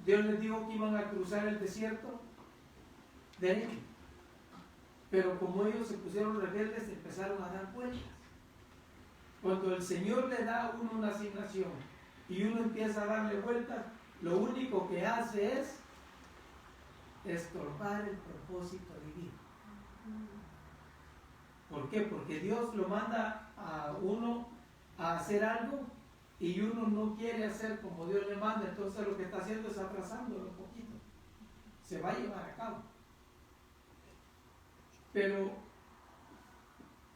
Dios les dijo que iban a cruzar el desierto derecho. Pero como ellos se pusieron rebeldes, empezaron a dar vueltas. Cuando el Señor le da a uno una asignación y uno empieza a darle vueltas, lo único que hace es estorbar el propósito divino. ¿Por qué? Porque Dios lo manda a uno a hacer algo y uno no quiere hacer como Dios le manda, entonces lo que está haciendo es atrasándolo un poquito. Se va a llevar a cabo. Pero,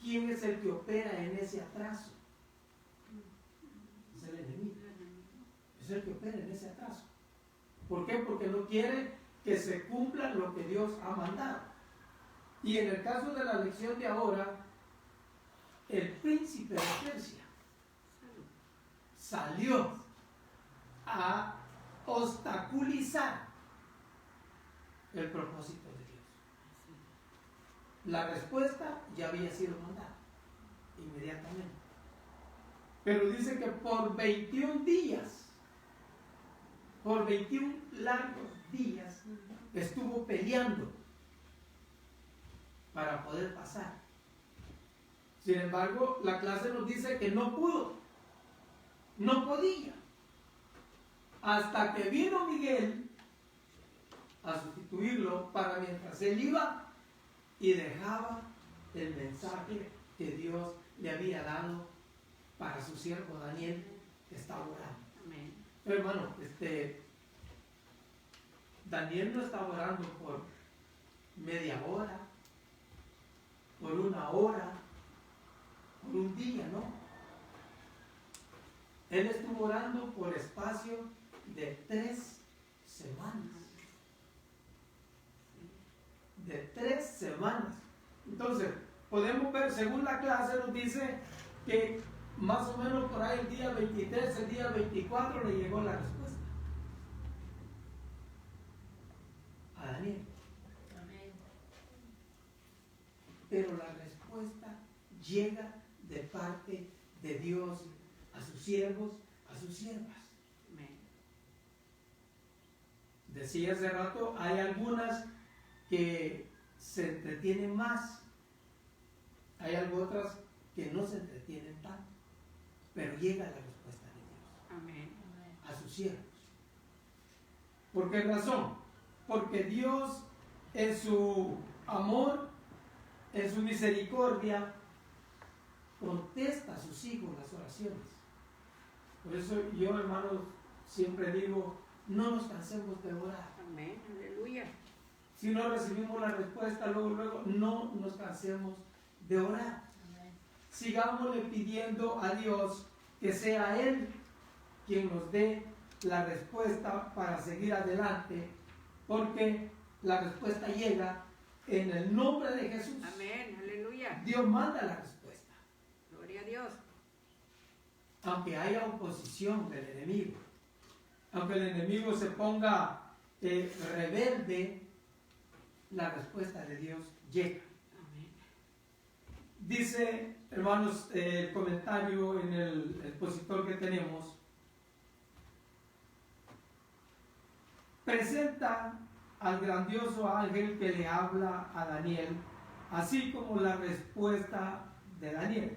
¿quién es el que opera en ese atraso? Es el enemigo. Es el que opera en ese atraso. ¿Por qué? Porque no quiere que se cumpla lo que Dios ha mandado. Y en el caso de la lección de ahora, el príncipe de Persia salió a obstaculizar el propósito de Dios. La respuesta ya había sido mandada inmediatamente. Pero dice que por 21 días, por 21 largos días, estuvo peleando para poder pasar. Sin embargo, la clase nos dice que no pudo, no podía, hasta que vino Miguel a sustituirlo para mientras él iba y dejaba el mensaje que Dios le había dado para su siervo Daniel, que está orando. Amén. Hermano, Daniel no estaba orando por media hora, por una hora, por un día, ¿no? Él estuvo orando por espacio de 3 semanas. De 3 semanas. Entonces, podemos ver, según la clase nos dice que más o menos por ahí el día 23, el día 24 le llegó la respuesta a Daniel. Amén. Pero la respuesta llega de parte de Dios a sus siervos, a sus siervas. Decía hace rato, hay algunas que se entretienen más, hay otras que no se entretienen tanto, pero llega la respuesta de Dios. Amén. A sus siervos. ¿Por qué razón? Porque Dios en su amor, en su misericordia, contesta a sus hijos las oraciones. Por eso yo, hermanos, siempre digo, no nos cansemos de orar. Amén. Aleluya. Si no recibimos la respuesta, luego, no nos cansemos de orar. Amén. Sigámosle pidiendo a Dios que sea Él quien nos dé la respuesta para seguir adelante, porque la respuesta llega en el nombre de Jesús. Amén. Aleluya. Dios manda la respuesta, Gloria a Dios. aunque haya oposición del enemigo, aunque el enemigo se ponga rebelde, la respuesta de Dios llega. Amén. Dice, hermanos, el comentario en el expositor que tenemos, presenta al grandioso ángel que le habla a Daniel, así como la respuesta de Daniel.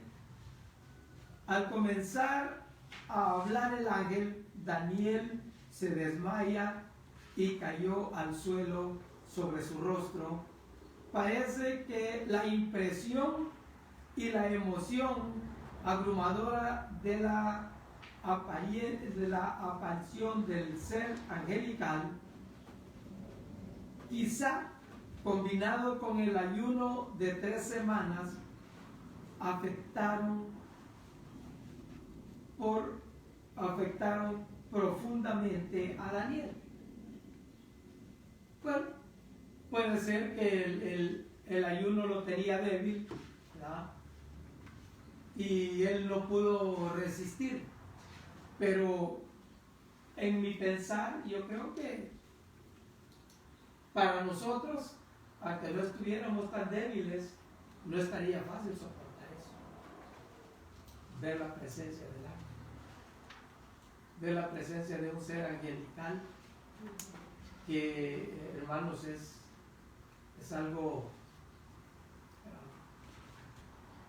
Al comenzar a hablar el ángel, Daniel se desmaya y cayó al suelo sobre su rostro. Parece que la impresión y la emoción abrumadora de la aparición del ser angelical, quizá combinado con el ayuno de 3 semanas, afectaron profundamente a Daniel. Bueno, puede ser que el ayuno lo tenía débil, ¿verdad? Y él no pudo resistir. Pero en mi pensar, yo creo que para nosotros, aunque no estuviéramos tan débiles, no estaría fácil soportar eso. Ver la presencia del ángel, ver la presencia de un ser angelical, que, hermanos, es algo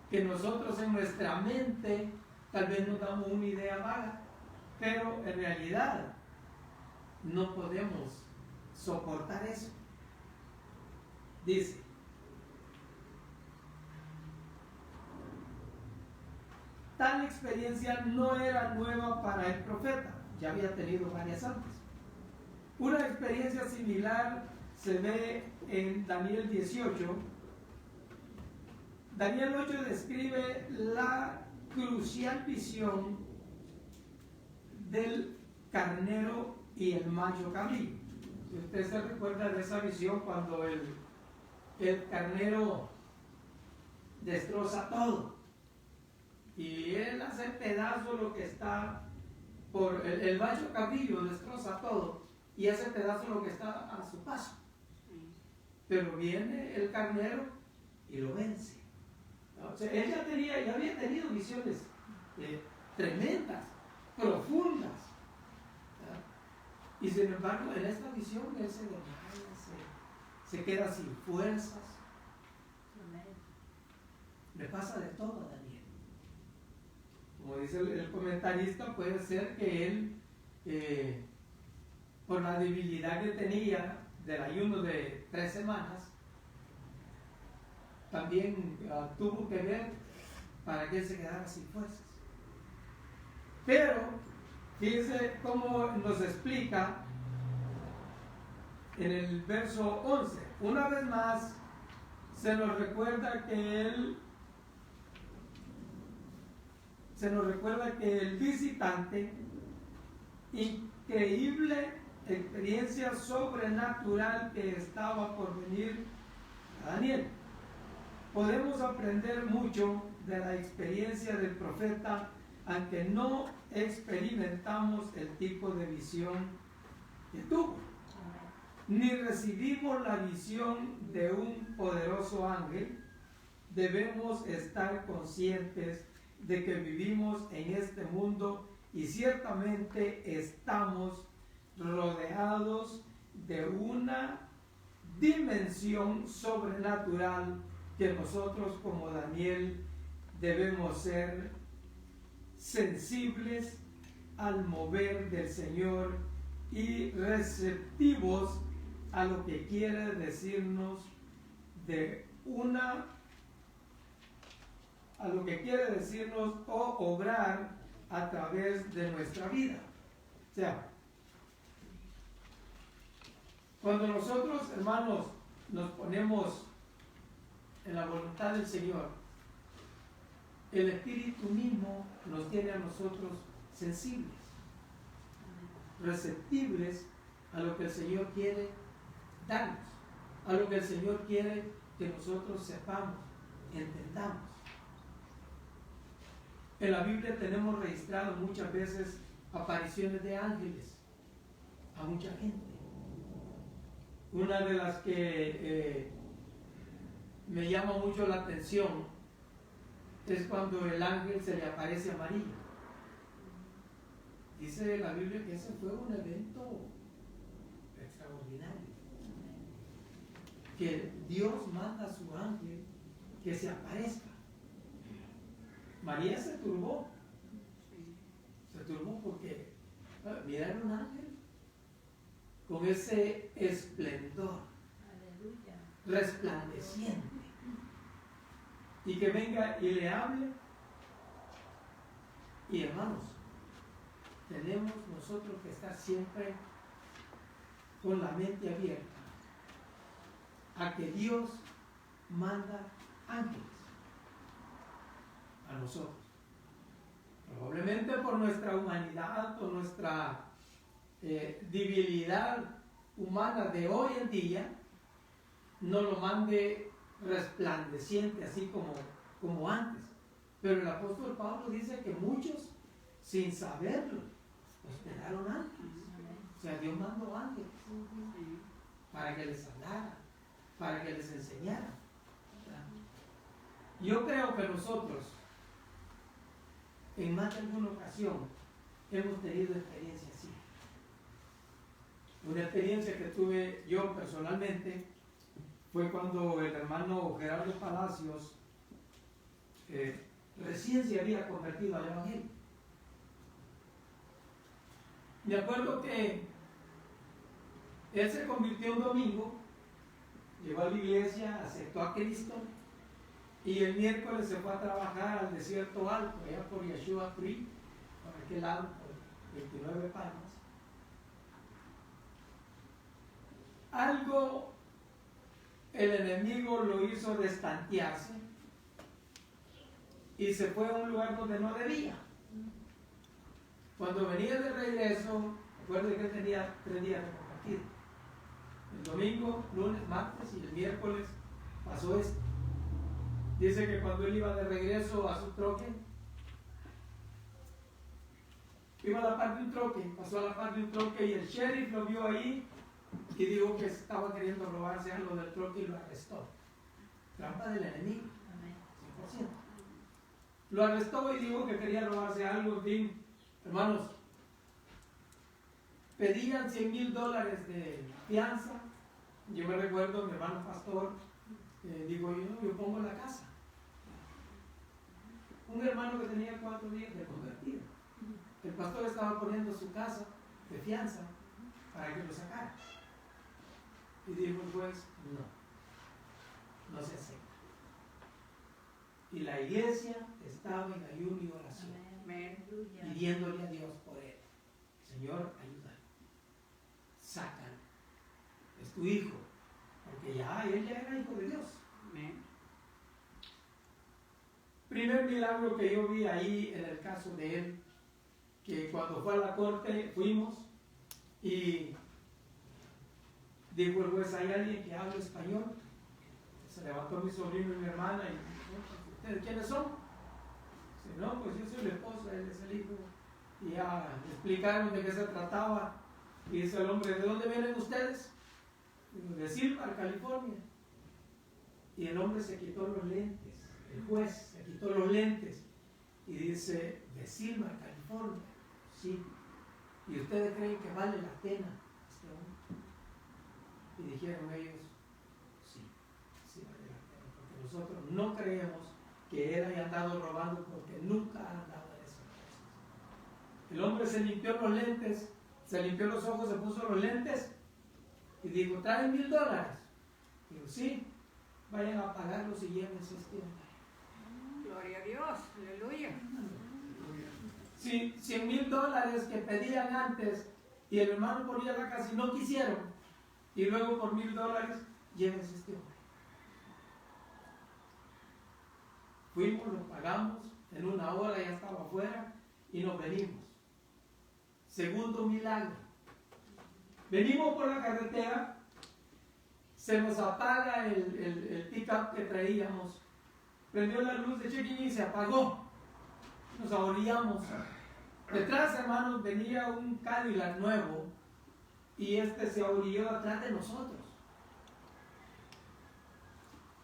que nosotros en nuestra mente tal vez nos damos una idea vaga, pero en realidad no podemos soportar eso. Dice, tal experiencia no era nueva para el profeta, ya había tenido varias antes. Una experiencia similar se ve en Daniel 18. Daniel 8 describe la crucial visión del carnero y el macho cabrío. Si usted se recuerda de esa visión, cuando el carnero destroza todo y él hace pedazo lo que está por el macho cabrío, destroza todo y hace pedazo lo que está a su paso, pero viene el carnero y lo vence. O sea, él ya había tenido visiones tremendas, profundas, ¿verdad? Y sin embargo en esta visión él se desmaya, se queda sin fuerzas. Le pasa de todo a Daniel. Como dice el comentarista, puede ser que él, por la debilidad que tenía del ayuno de 3 semanas, también tuvo que ver para que él se quedara sin fuerzas. Pero fíjense cómo nos explica en el verso 11. Una vez más, se nos recuerda que el visitante, increíble experiencia sobrenatural que estaba por venir a Daniel. Podemos aprender mucho de la experiencia del profeta, aunque no experimentamos el tipo de visión que tuvo, ni recibimos la visión de un poderoso ángel. Debemos estar conscientes de que vivimos en este mundo y ciertamente estamos rodeados de una dimensión sobrenatural que nosotros como Daniel debemos ser sensibles al mover del Señor y receptivos a lo que quiere decirnos o obrar a través de nuestra vida. O sea, cuando nosotros, hermanos, nos ponemos en la voluntad del Señor, el Espíritu mismo nos tiene a nosotros sensibles, receptibles a lo que el Señor quiere darnos, a lo que el Señor quiere que nosotros sepamos, entendamos. En la Biblia tenemos registrado muchas veces apariciones de ángeles a mucha gente. Una de las que me llama mucho la atención es cuando el ángel se le aparece a María. Dice la Biblia que ese fue un evento extraordinario, que Dios manda a su ángel que se aparezca. María se turbó porque mirar un ángel con ese esplendor, Aleluya, resplandeciente, y que venga y le hable. Y hermanos, tenemos nosotros que estar siempre con la mente abierta a que Dios manda ángeles a nosotros. Probablemente por nuestra humanidad, por nuestra debilidad humana de hoy en día, no lo mande resplandeciente así como antes. Pero el apóstol Pablo dice que muchos, sin saberlo, esperaron ángeles. O sea, Dios mandó ángeles para que les hablara, para que les enseñara. Yo creo que nosotros, en más de alguna ocasión, hemos tenido experiencias así. Una experiencia que tuve yo personalmente fue cuando el hermano Gerardo Palacios recién se había convertido al Evangelio. Me acuerdo que él se convirtió un domingo, llegó a la iglesia, aceptó a Cristo, y el miércoles se fue a trabajar al desierto alto, allá por Yeshua Free, por aquel lado, por 29 Palmas. Algo el enemigo lo hizo destantearse y se fue a un lugar donde no debía. Cuando venía de regreso, recuerden que tenía 3 días de compartir. El domingo, lunes, martes y el miércoles pasó esto. Dice que cuando él iba de regreso a su troque, iba a la par de un troque, pasó a la par de un troque y el sheriff lo vio ahí y dijo que estaba queriendo robarse algo del troque y lo arrestó. Trampa del enemigo, 100%. Lo arrestó y dijo que quería robarse algo. En fin, hermanos, pedían $100,000 de fianza. Yo me recuerdo, mi hermano pastor dijo, yo pongo la casa. Un hermano que tenía 4 días de convertido, el pastor estaba poniendo su casa de fianza para que lo sacara. Y dijo el juez, no se acepta. Y la iglesia estaba en ayuno y oración, pidiéndole a Dios por él. Señor, ayúdalo, sácalo. tu hijo, porque él ya era hijo de Dios. Amén. Primer milagro que yo vi ahí en el caso de él, que cuando fue a la corte fuimos y dijo el juez, ¿hay alguien que hable español? Se levantó mi sobrino y mi hermana y dijo, ¿ustedes quiénes son? Dice, no, pues yo soy la esposa, él es el hijo. Y ya le explicaron de qué se trataba. Y dice el hombre, ¿de dónde vienen ustedes? Digo, de Silmar, California. Y el hombre se quitó los lentes, el juez se quitó los lentes y dice, de Silmar, California. Sí. ¿Y ustedes creen que vale la pena este hombre? Y dijeron ellos, sí vale la pena, porque nosotros no creemos que él haya andado robando, porque nunca ha andado en esas cosas. El hombre se limpió los lentes, se limpió los ojos, se puso los lentes y dijo, ¿traen $1,000? Digo, sí, vayan a pagarlos y llévense este hombre. Gloria a Dios, aleluya. Si $100,000 que pedían antes y el hermano ponía la casa y no quisieron, y luego por $1,000 llévense este hombre. Fuimos, lo pagamos, en 1 hora ya estaba afuera y nos venimos. Segundo milagro. Venimos por la carretera, se nos apaga el pick-up que traíamos, prendió la luz de check-in y se apagó. Nos ahorillamos. Detrás, hermanos, venía un Cadillac nuevo y se ahorilló atrás de nosotros.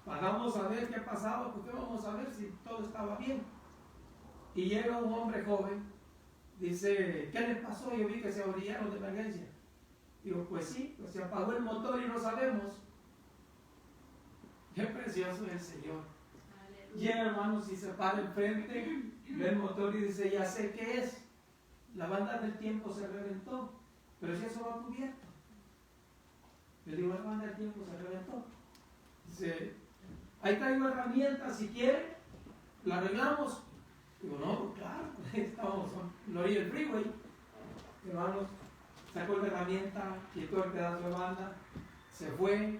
Pagamos a ver qué pasaba, porque vamos a ver si todo estaba bien. Y llega un hombre joven, dice, ¿qué les pasó? Yo vi que se ahorillaron de emergencia. Digo, pues sí, pues se apagó el motor y no sabemos. Qué precioso es el Señor. Llega, hermanos, y se para enfrente, ve el motor y dice, ya sé qué es. La banda del tiempo se reventó, pero si eso va cubierto. Le digo, la banda del tiempo se reventó. Dice, ahí traigo herramientas, si quiere, la arreglamos. Digo, no, pues claro, estamos en la orilla del freeway. Hermanos, sacó la herramienta, quitó el pedazo de banda, se fue,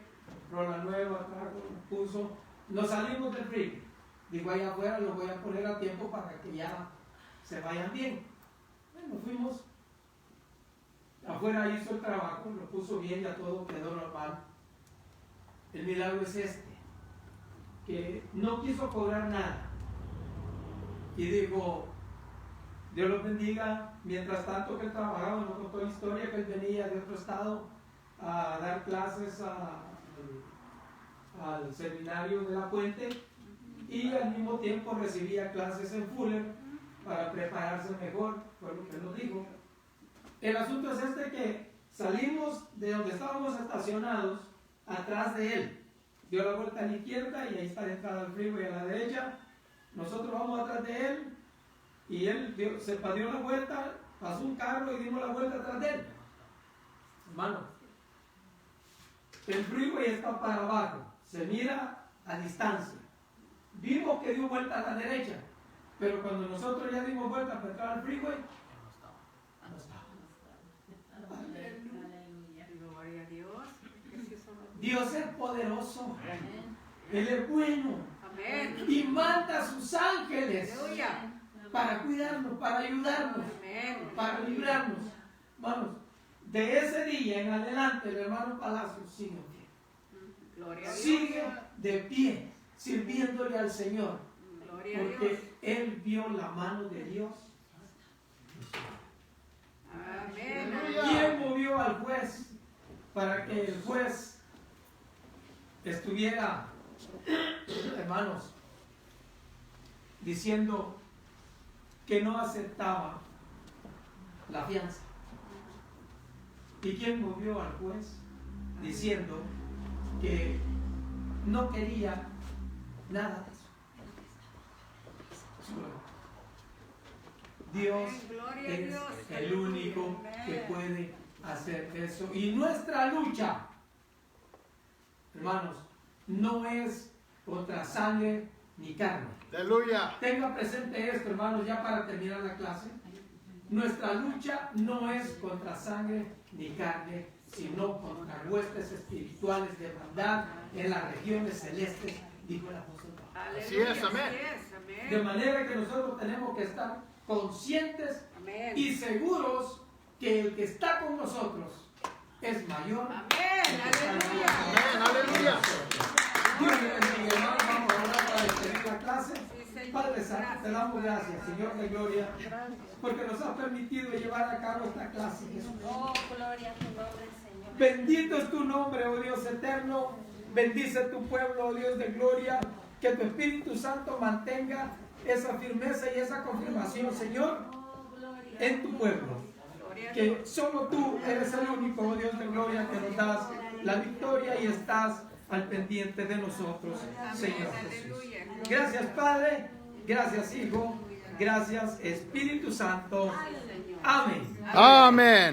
compró la nueva, trajo, puso. Nos salimos del freeway. Digo, allá afuera lo voy a poner a tiempo para que ya se vayan bien. Bueno, fuimos. Afuera hizo el trabajo, lo puso bien, ya todo quedó normal. El milagro es que no quiso cobrar nada. Y digo, Dios los bendiga. Mientras tanto que él trabajaba, nos contó la historia que él venía de otro estado a dar clases al seminario de La Puente y al mismo tiempo recibía clases en Fuller para prepararse mejor, fue lo que él nos dijo. El asunto es que salimos de donde estábamos estacionados atrás de él, dio la vuelta a la izquierda y ahí está la entrada al freeway a la derecha. Nosotros vamos atrás de él y él se dio la vuelta, pasó un carro y dimos la vuelta atrás de él. Hermano, el freeway está para abajo, se mira a distancia. Vimos que dio vuelta a la derecha, pero cuando nosotros ya dimos vuelta para entrar al freeway, no estaba. Aleluya. Gloria a Dios. Dios es poderoso, Él es bueno. Amén. Y manda a sus ángeles Aleluya. para cuidarnos, para ayudarnos, Amén. para librarnos. Vamos, de ese día en adelante el hermano Palacios sigue en pie. Gloria a Dios. Sigue de pie, sirviéndole al Señor, Gloria a Dios. porque Él vio la mano de Dios. Amén. ¿Quién movió al juez para que el juez estuviera, hermanos, diciendo que no aceptaba la fianza? ¿Y quién movió al juez diciendo que no quería nada de eso? Dios Gloria a es Dios. el único que Amén. puede hacer eso. Y nuestra lucha, hermanos, no es contra sangre ni carne. Aleluya. Tenga presente esto, hermanos, ya para terminar la clase. Nuestra lucha no es contra sangre ni carne, sino contra huestes espirituales de maldad en las regiones celestes, dijo el apóstol Pablo. Así es, amén. De manera que nosotros tenemos que estar conscientes Amén. y seguros que el que está con nosotros es mayor. Amén. Aleluya. Amén, aleluya. Dios le bendiga, hermano. Vamos a orar para despedir la clase. Sí, Señor. Padre Santo, te damos gracias, Señor de gloria, Gracias. porque nos has permitido llevar a cabo esta clase, Jesús. Oh, gloria a tu nombre, Señor. Bendito es tu nombre, oh Dios eterno. Bendice tu pueblo, oh Dios de gloria. Que tu Espíritu Santo mantenga esa firmeza y esa confirmación, Señor, Oh, gloria. en tu pueblo. Que solo tú eres el único, oh Dios de gloria, que nos das la victoria y estás al pendiente de nosotros, Señor Jesús. Gracias, Padre. Gracias, Hijo. Gracias, Espíritu Santo. Amén. Amén.